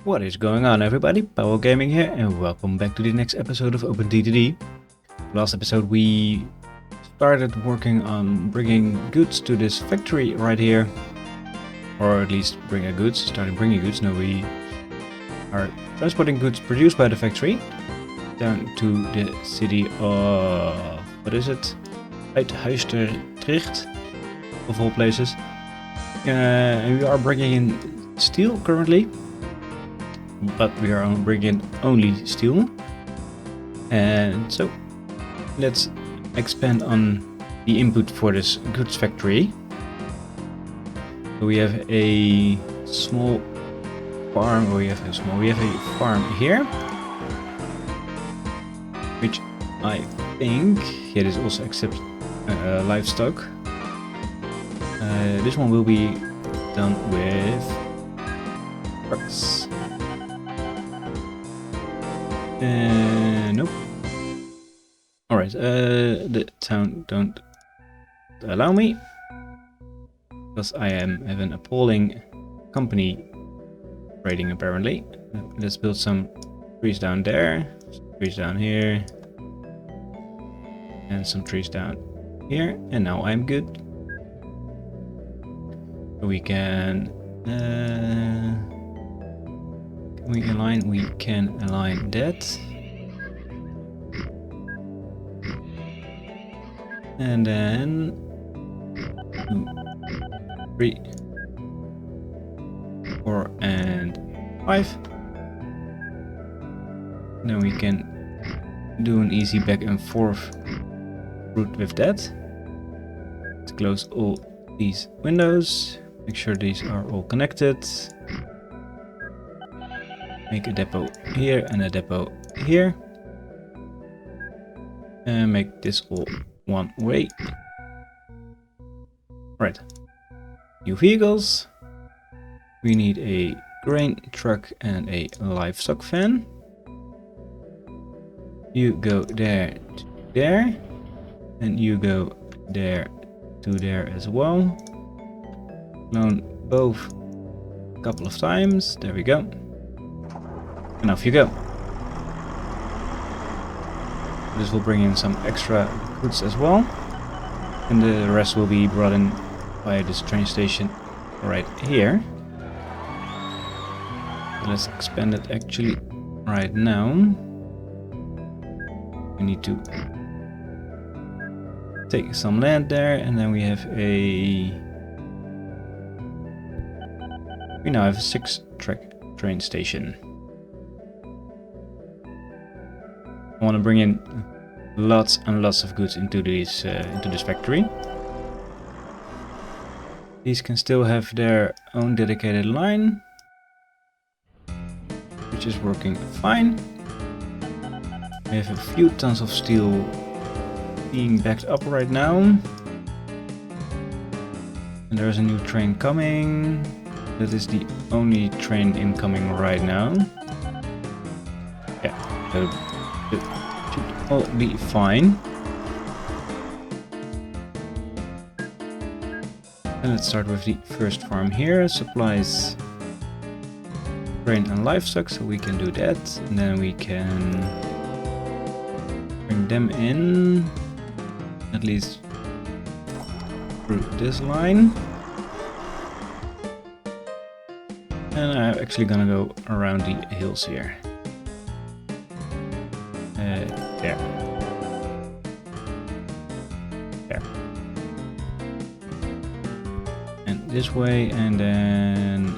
What is going on, everybody? Powell Gaming here, and welcome back to the next episode of OpenTTD. Last episode we started working on bringing goods to this factory right here, or at least started bringing goods. Now we are transporting goods produced by the factory down to the city of, what is it? Uithuistertricht, of all places. And we are bringing in steel currently. But we are bringing only steel, and so let's expand on the input for this goods factory. So we have a small farm, or we have a farm here, which I think it is also accept livestock. This one will be done with trucks. Nope. Alright, the town don't allow me, because I have an appalling company rating apparently. Let's build some trees down there, some trees down here, and some trees down here, and now I'm good. We can we align? We can align that. And then 2, 3, 4, and 5. Then we can do an easy back and forth route with that. Let's close all these windows. Make sure these are all connected. Make a depot here and a depot here. And make this all one way. Right. New vehicles. We need a grain truck and a livestock van. You go there to there. And you go there to there as well. Clone both a couple of times. There we go. And off you go. This will bring in some extra goods as well. And the rest will be brought in by this train station right here. So let's expand it actually right now. We need to take some land there, and then we have we now have a 6-track train station. I want to bring in lots and lots of goods into this factory. These can still have their own dedicated line, which is working fine. We have a few tons of steel being backed up right now. And there's a new train coming. That is the only train incoming right now. Yeah, so it should all be fine. And let's start with the first farm here. Supplies grain and livestock, so we can do that. And then we can bring them in, at least through this line. And I'm actually gonna go around the hills here. There. There. And this way, and then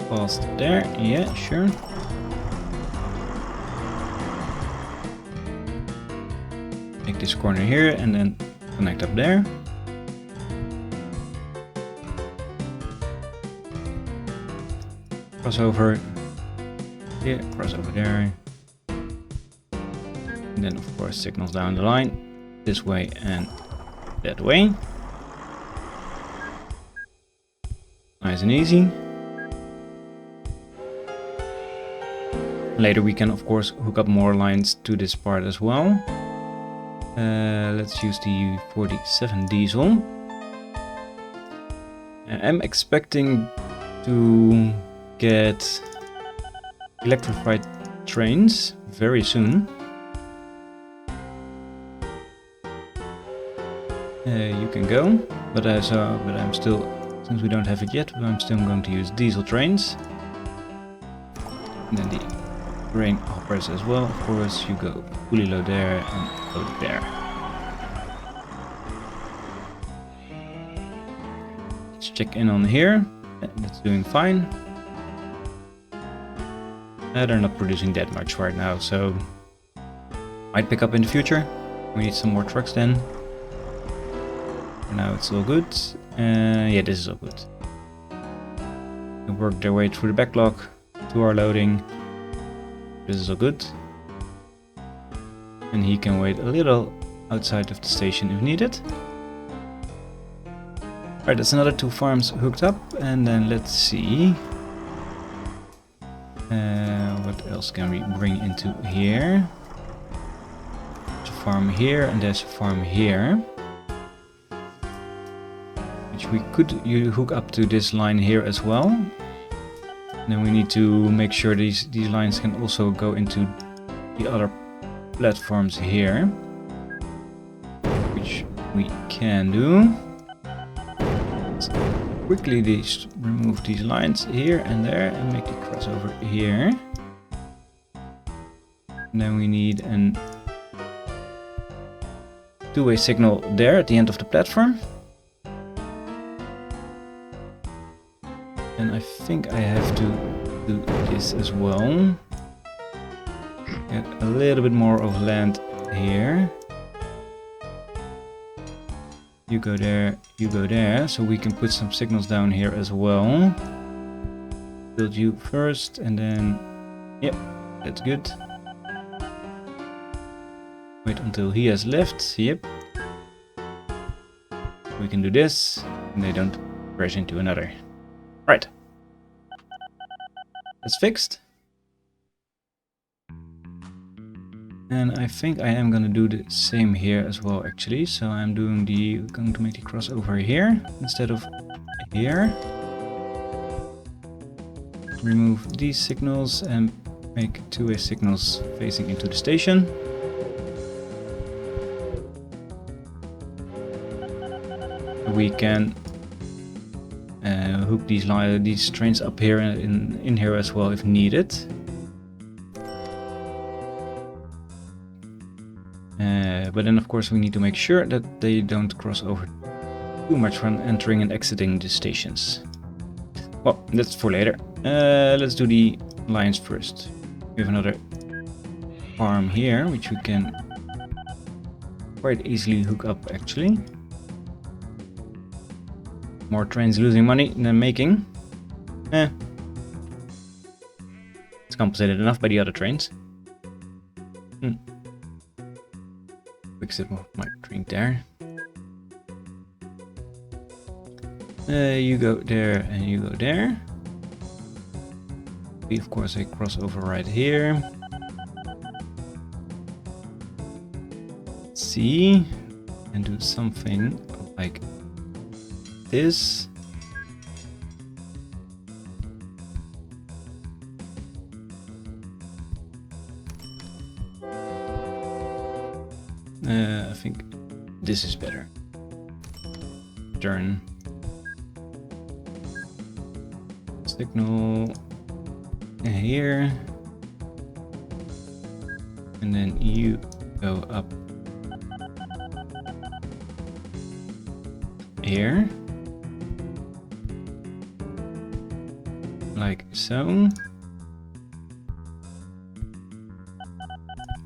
past there. Yeah, sure. Take this corner here and then connect up there. Crossover here, crossover there. And then of course signals down the line, this way and that way. Nice and easy. Later we can of course hook up more lines to this part as well. Let's use the 47 diesel. I'm expecting to get electrified trains very soon. You can go, but I'm still, since we don't have it yet, I'm still going to use diesel trains. And then the grain hoppers as well. Of course, you go fully load there and load there. Let's check in on here. That's doing fine. They're not producing that much right now, so might pick up in the future. We need some more trucks then. For now it's all good. Yeah, this is all good. They work their way through the backlog to our loading. This is all good. And he can wait a little outside of the station if needed. Alright, that's another 2 farms hooked up, and then let's see. What else can we bring into here? There's a farm here and there's a farm here. Which we could hook up to this line here as well. And then we need to make sure these lines can also go into the other platforms here. Which we can do. Let's quickly remove these lines here and there and make the crossover here. And then we need a two-way signal there at the end of the platform. And I think I have to do this as well. Get a little bit more of land here. You go there, so we can put some signals down here as well. Build you first, and then, yep, that's good. Wait until he has left, yep. We can do this, and they don't crash into another. Right. That's fixed. And I think I am gonna do the same here as well, actually. So I'm going to make the crossover here instead of here. Remove these signals and make two-way signals facing into the station. We can hook these trains up here in here as well if needed. But then of course we need to make sure that they don't cross over too much when entering and exiting the stations. Well, that's for later. Let's do the lines first. We have another farm here, which we can quite easily hook up actually. More trains losing money than making. It's compensated enough by the other trains. Quick sip of my drink there. You go there and you go there. We of course a crossover right here. Let's see, and do something like this. I think this is better. Turn. Signal here. And then you go up here. Like so.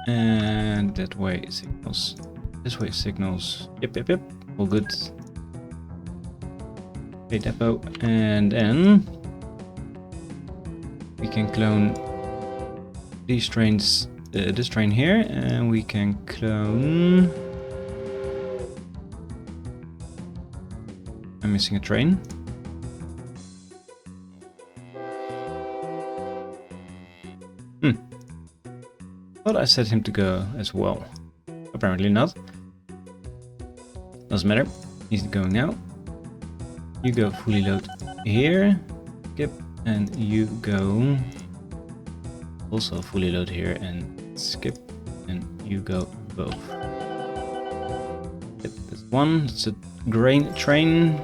And that way signals. This way signals. Yep. All good. Okay, depot. And then we can clone these trains, this train here, and we can clone. I'm missing a train. Thought I set him to go as well. Apparently not. Doesn't matter. He's going now. You go fully load here, skip, and you go also fully load here and skip, and you go both. Yep, that's one. That's a grain train.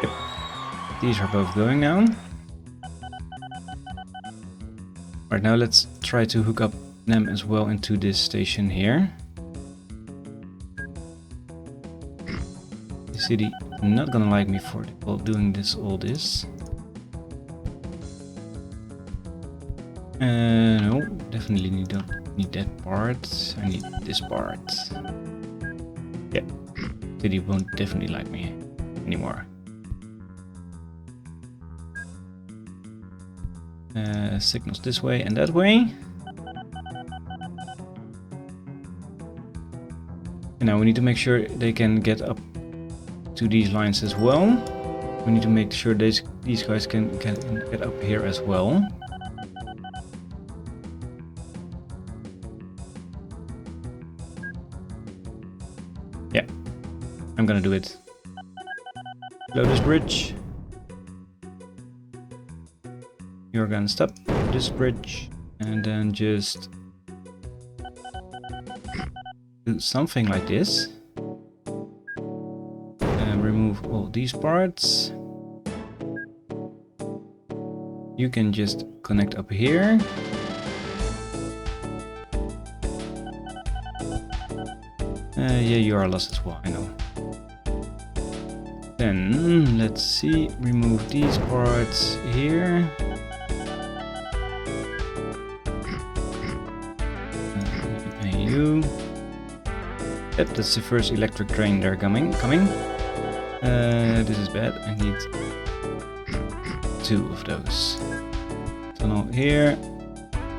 Yep, these are both going now. Right, now let's try to hook up them as well into this station here. The city not gonna like me for doing all this. No, definitely don't need that part. I need this part. Yeah, city won't definitely like me anymore. Signals this way and that way. And now we need to make sure they can get up to these lines as well. We need to make sure these guys can get up here as well. Yeah, I'm gonna do it. Load this bridge. You're gonna stop this bridge and then just do something like this. And remove all these parts. You can just connect up here. Yeah, you are lost as well, I know. Then, let's see, remove these parts here. And you. Yep, that's the first electric train they're coming. This is bad, I need 2 of those. Tunnel here,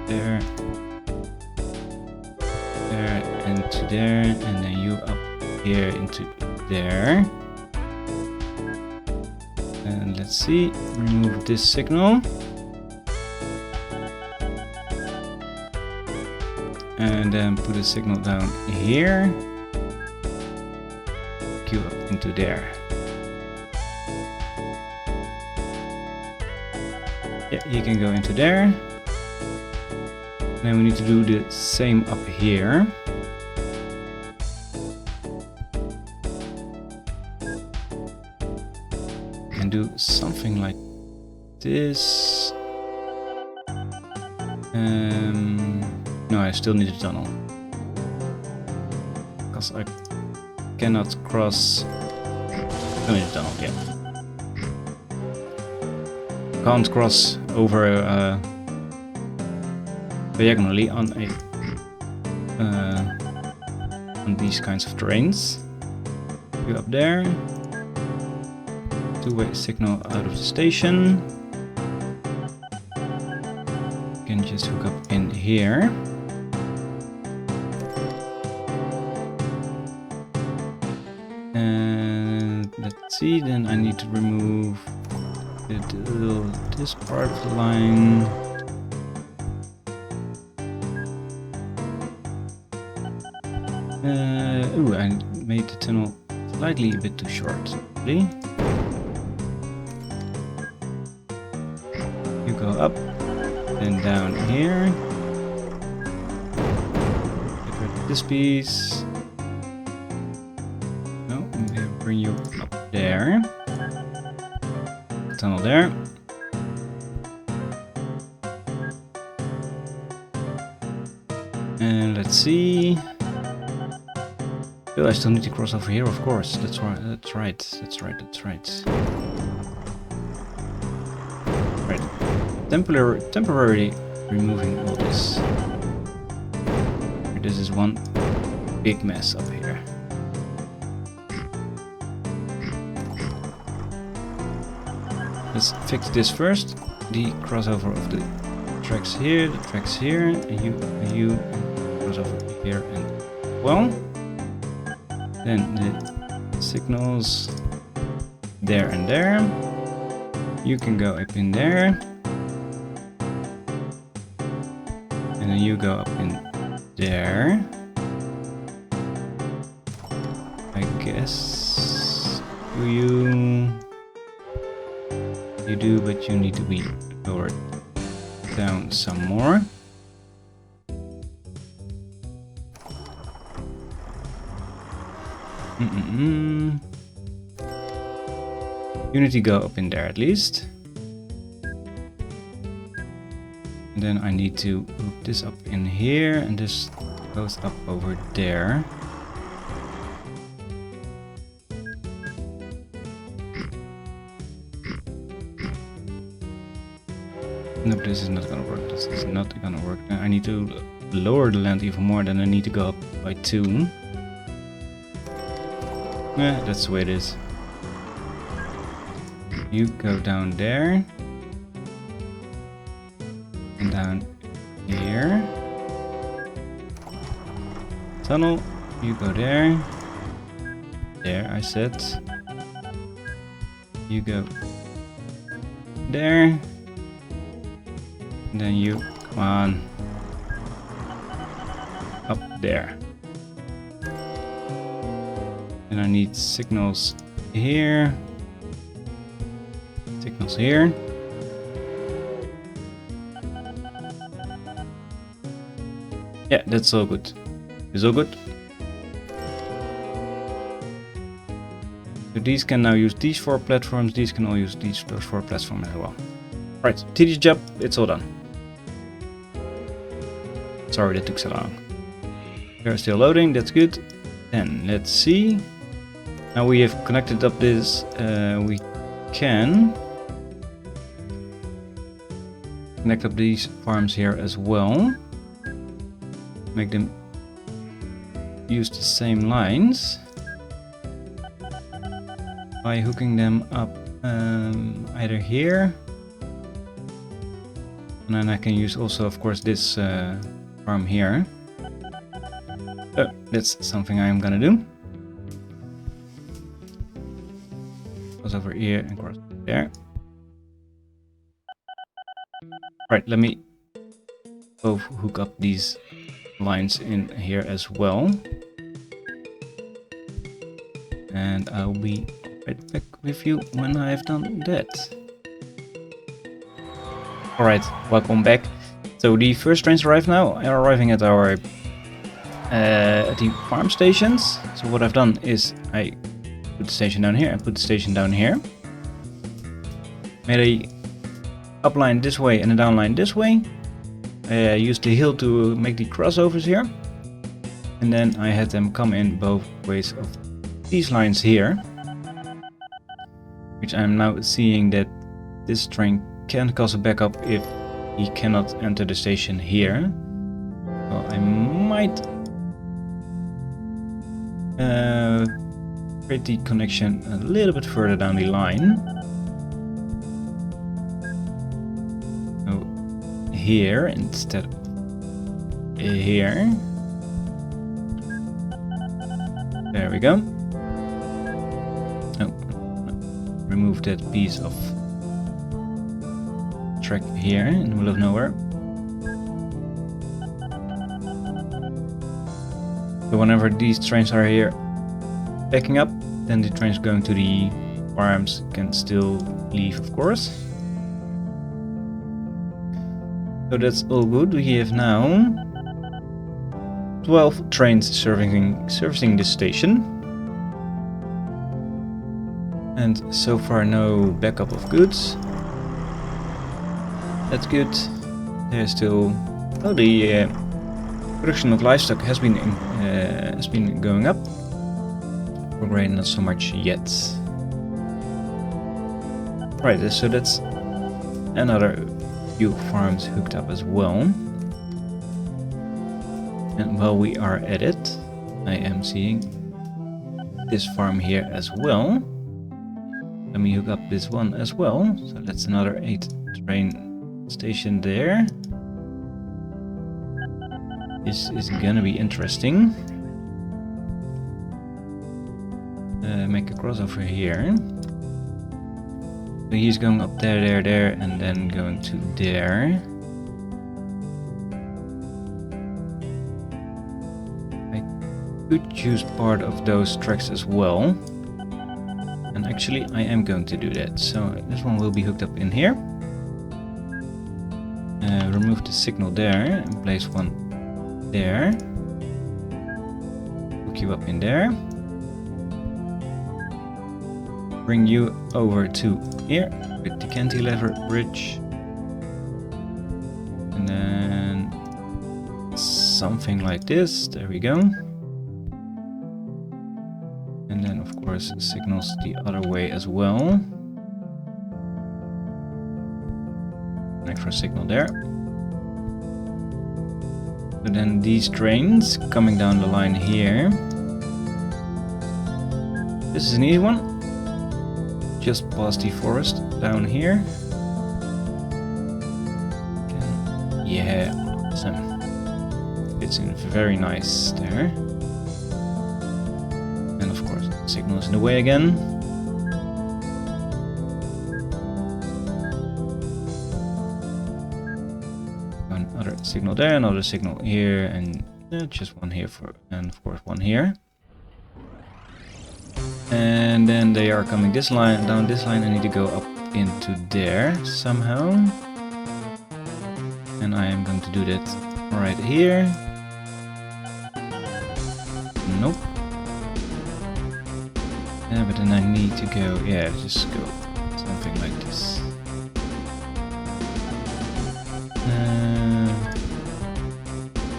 there, and to there, and then you up here into there. And let's see, remove this signal. And then put a signal down here. Queue up into there. Yeah, you can go into there. Then we need to do the same up here. And do something like this. No, I still need a tunnel. Because I cannot cross. I need a tunnel, yeah. Can't cross over diagonally on these kinds of trains. You up there. 2-way signal out of the station. You can just hook up in here. And let's see, then I need to remove this part of the line. Ooh, I made the tunnel slightly a bit too short. Really? You go up and down here. Get rid of this piece. No, maybe bring you up there. Tunnel there. And let's see. Oh, I still need to cross over here, of course. That's right. Right. Temporarily removing all this. This is one big mess up here. Let's fix this first. The crossover of the tracks here, and you cross over here and well. Then the signals there and there. You can go up in there. And then you go up in there. I guess. Do you? You do, but you need to be lowered down some more. You need to go up in there at least. And then I need to hook this up in here, and this goes up over there. No, this is not gonna work. This is not gonna work. I need to lower the land even more, then I need to go up by 2. Yeah, that's the way it is. You go down there. And down here. Tunnel. You go there. There, I said. You go there. And then you, come on, up there. And I need signals here, signals here. Yeah, that's all good. It's all good. So these can now use these 4 platforms, these can all use those 4 platforms as well. Right, tedious job, it's all done. Sorry that took so long. They're still loading, that's good. Then let's see. Now we have connected up this, we can connect up these farms here as well. Make them use the same lines by hooking them up either here, and then I can use also, of course, this farm here. Oh, that's something I am gonna do. Goes over here and cross there. Right, let me both hook up these lines in here as well. And I'll be right back with you when I have done that. Alright, welcome back. So the first trains arrive now, are arriving at our at the farm stations. So what I've done is I put the station down here and put the station down here. Made a up line this way and a down line this way. I used the hill to make the crossovers here. And then I had them come in both ways of these lines here. Which I'm now seeing that this train can cause a backup if he cannot enter the station here. So I might create the connection a little bit further down the line. So here instead of here. There we go. Oh, remove that piece of track here in the middle of nowhere. So whenever these trains are here backing up, then the trains going to the farms can still leave, of course. So that's all good. We have now 12 trains servicing this station. And so far no backup of goods. That's good. There's still... Oh, the production of livestock has been going up. For grain, not so much yet. Right, so that's another few farms hooked up as well. And while we are at it, I am seeing this farm here as well. Let me hook up this one as well. So that's another 8 train station there. This is gonna be interesting. Make a crossover here. So he's going up there, and then going to there. I could use part of those tracks as well. And I actually I am going to do that. So this one will be hooked up in here. Remove the signal there and place one there. Hook you up in there. Bring you over to here with the cantilever bridge. And then something like this. There we go. And then of course signals the other way as well. An extra signal there. So then these trains coming down the line here. This is an easy one. Just past the forest down here. Yeah, awesome. Fits in very nice there. And of course, signal is in the way again. Another signal there, another signal here, and just one here and of course one here. And then they are coming this line, down this line. I need to go up into there somehow. And I am going to do that right here. Nope. Yeah, but then I need to go, yeah, just go something like this.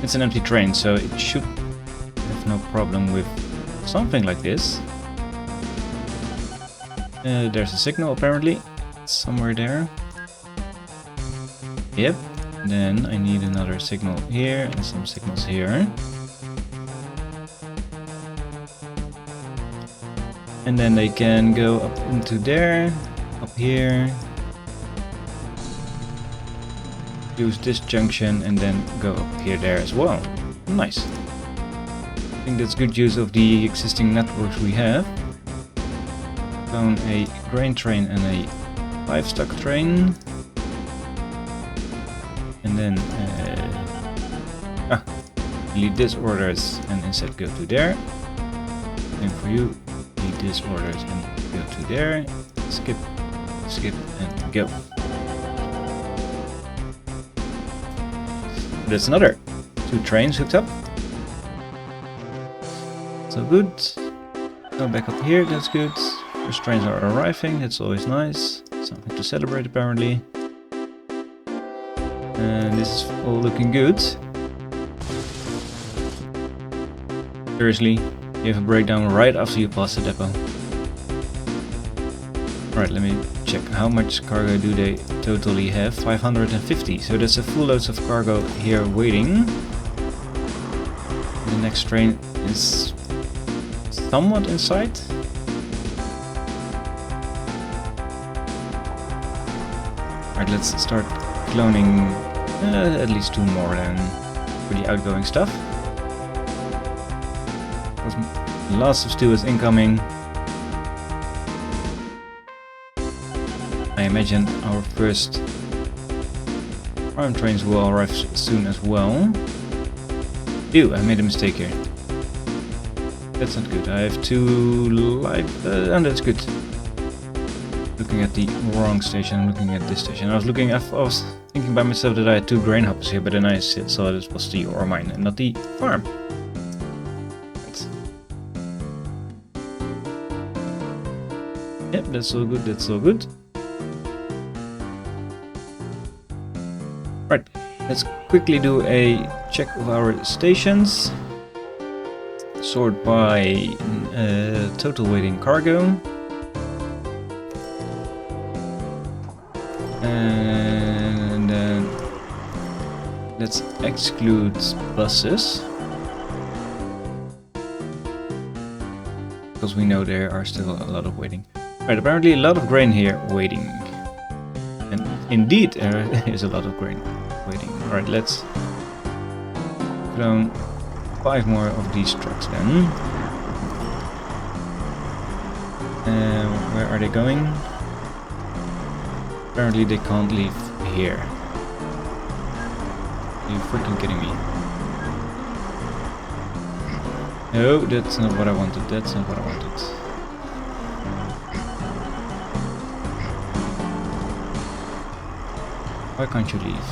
It's an empty train, so it should have no problem with something like this. There's a signal apparently, somewhere there. Yep. Then I need another signal here and some signals here. And then they can go up into there, up here. Use this junction and then go up here there as well. Nice. I think that's good use of the existing networks we have. Found a grain train and a livestock train. And then delete this orders and instead go to there. And for you, delete this orders and go to there. Skip, skip, and go. That's another 2 trains hooked up. So good. Go back up here, that's good. First trains are arriving, that's always nice. Something to celebrate apparently. And this is all looking good. Seriously, you have a breakdown right after you pass the depot. Alright, let me check how much cargo do they totally have. 550, so that's a full loads of cargo here waiting. The next train is somewhat in sight. Alright, let's start cloning at least 2 more then for the outgoing stuff. Lots of steel is incoming. I imagine our first farm trains will arrive soon as well. Ew, I made a mistake here. That's not good. I have 2 live... and that's good. Looking at the wrong station, looking at this station. I was thinking by myself that I had 2 grain hoppers here, but then I saw this was the ore mine and not the farm. Yep, that's all good, that's all good. Right, let's quickly do a check of our stations. Sort by total waiting cargo. And then let's exclude buses. Because we know there are still a lot of waiting. Right, apparently a lot of grain here waiting. And indeed there is a lot of grain waiting. Alright, let's clone 5 more of these trucks then. Where are they going? Apparently they can't leave here. Are you freaking kidding me? No, that's not what I wanted. That's not what I wanted. Why can't you leave?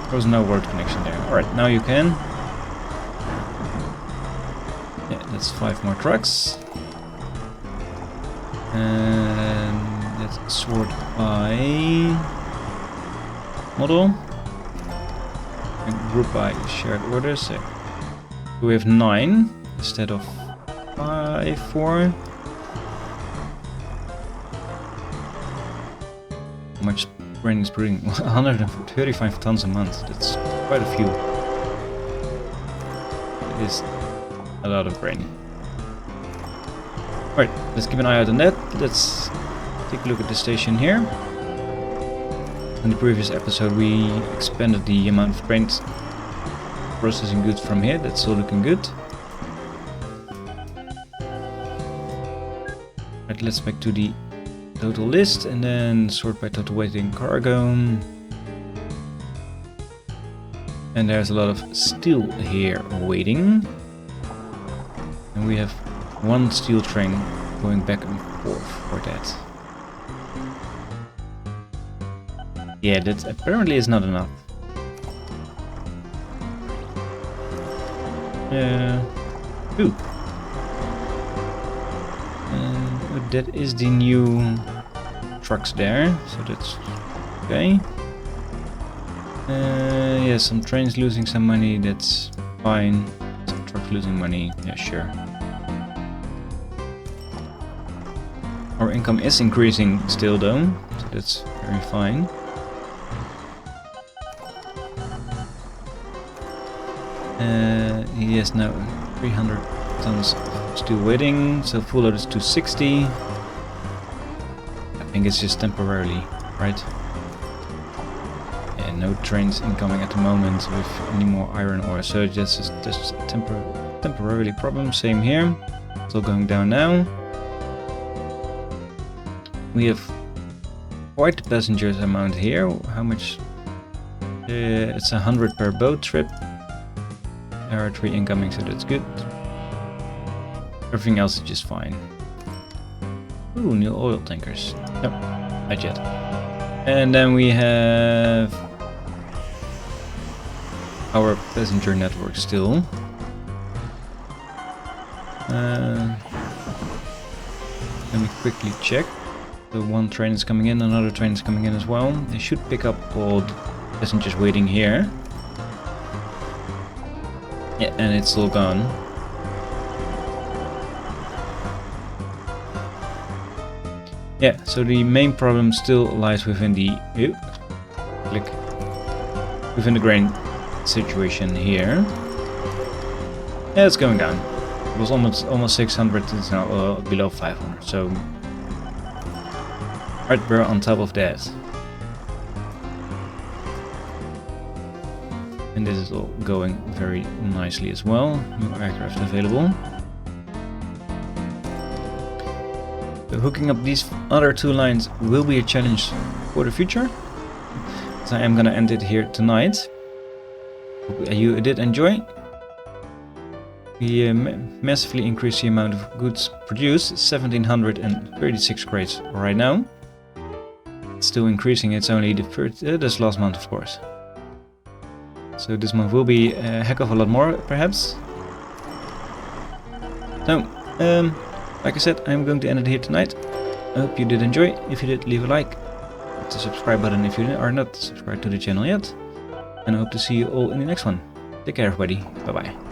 There was no road connection there. Alright, now you can. Yeah, that's 5 more trucks. And let's sort by model. And group by shared orders. So we have 9 instead of 5, 4. How much grain is producing? 135 tons a month. That's quite a few. It is a lot of grain. Alright, let's keep an eye out on that. Let's take a look at the station here. In the previous episode we expanded the amount of grain processing goods from here. That's all looking good. Right, let's back to the total list and then sort by total weight in cargo. And there's a lot of steel here waiting. And we have 1 steel train going back and forth for that. Yeah, that apparently is not enough. Ooh. That is the new trucks there, so that's okay. Yeah, some trains losing some money, that's fine. Some trucks losing money, yeah, sure. Our income is increasing still though, so that's very fine. He has now 300 tons of steel waiting, so full load is 260. I think it's just temporarily, right? Yeah, no trains incoming at the moment with any more iron ore, so that's just a temporarily problem. Same here, it's all going down now. We have quite the passengers amount here. How much? It's 100 per boat trip. There are 3 incoming, so that's good. Everything else is just fine. Ooh, new oil tankers. No, not yet. And then we have our passenger network still. Let me quickly check. So 1 train is coming in, another train is coming in as well. They should pick up all the passengers waiting here. Yeah, and it's all gone. Yeah, so the main problem still lies within the within the grain situation here. Yeah, it's going down. It was almost 600. It's now below 500. So right, we're on top of that. And this is all going very nicely as well. New aircraft available. So hooking up these other 2 lines will be a challenge for the future. So I am gonna end it here tonight. Hope you did enjoy. We massively increased the amount of goods produced, 1736 crates right now. It's still increasing, it's only this last month of course. So this month will be a heck of a lot more, perhaps. So, like I said, I'm going to end it here tonight. I hope you did enjoy. If you did, leave a like. Hit the subscribe button if you are not subscribed to the channel yet. And I hope to see you all in the next one. Take care everybody. Bye bye.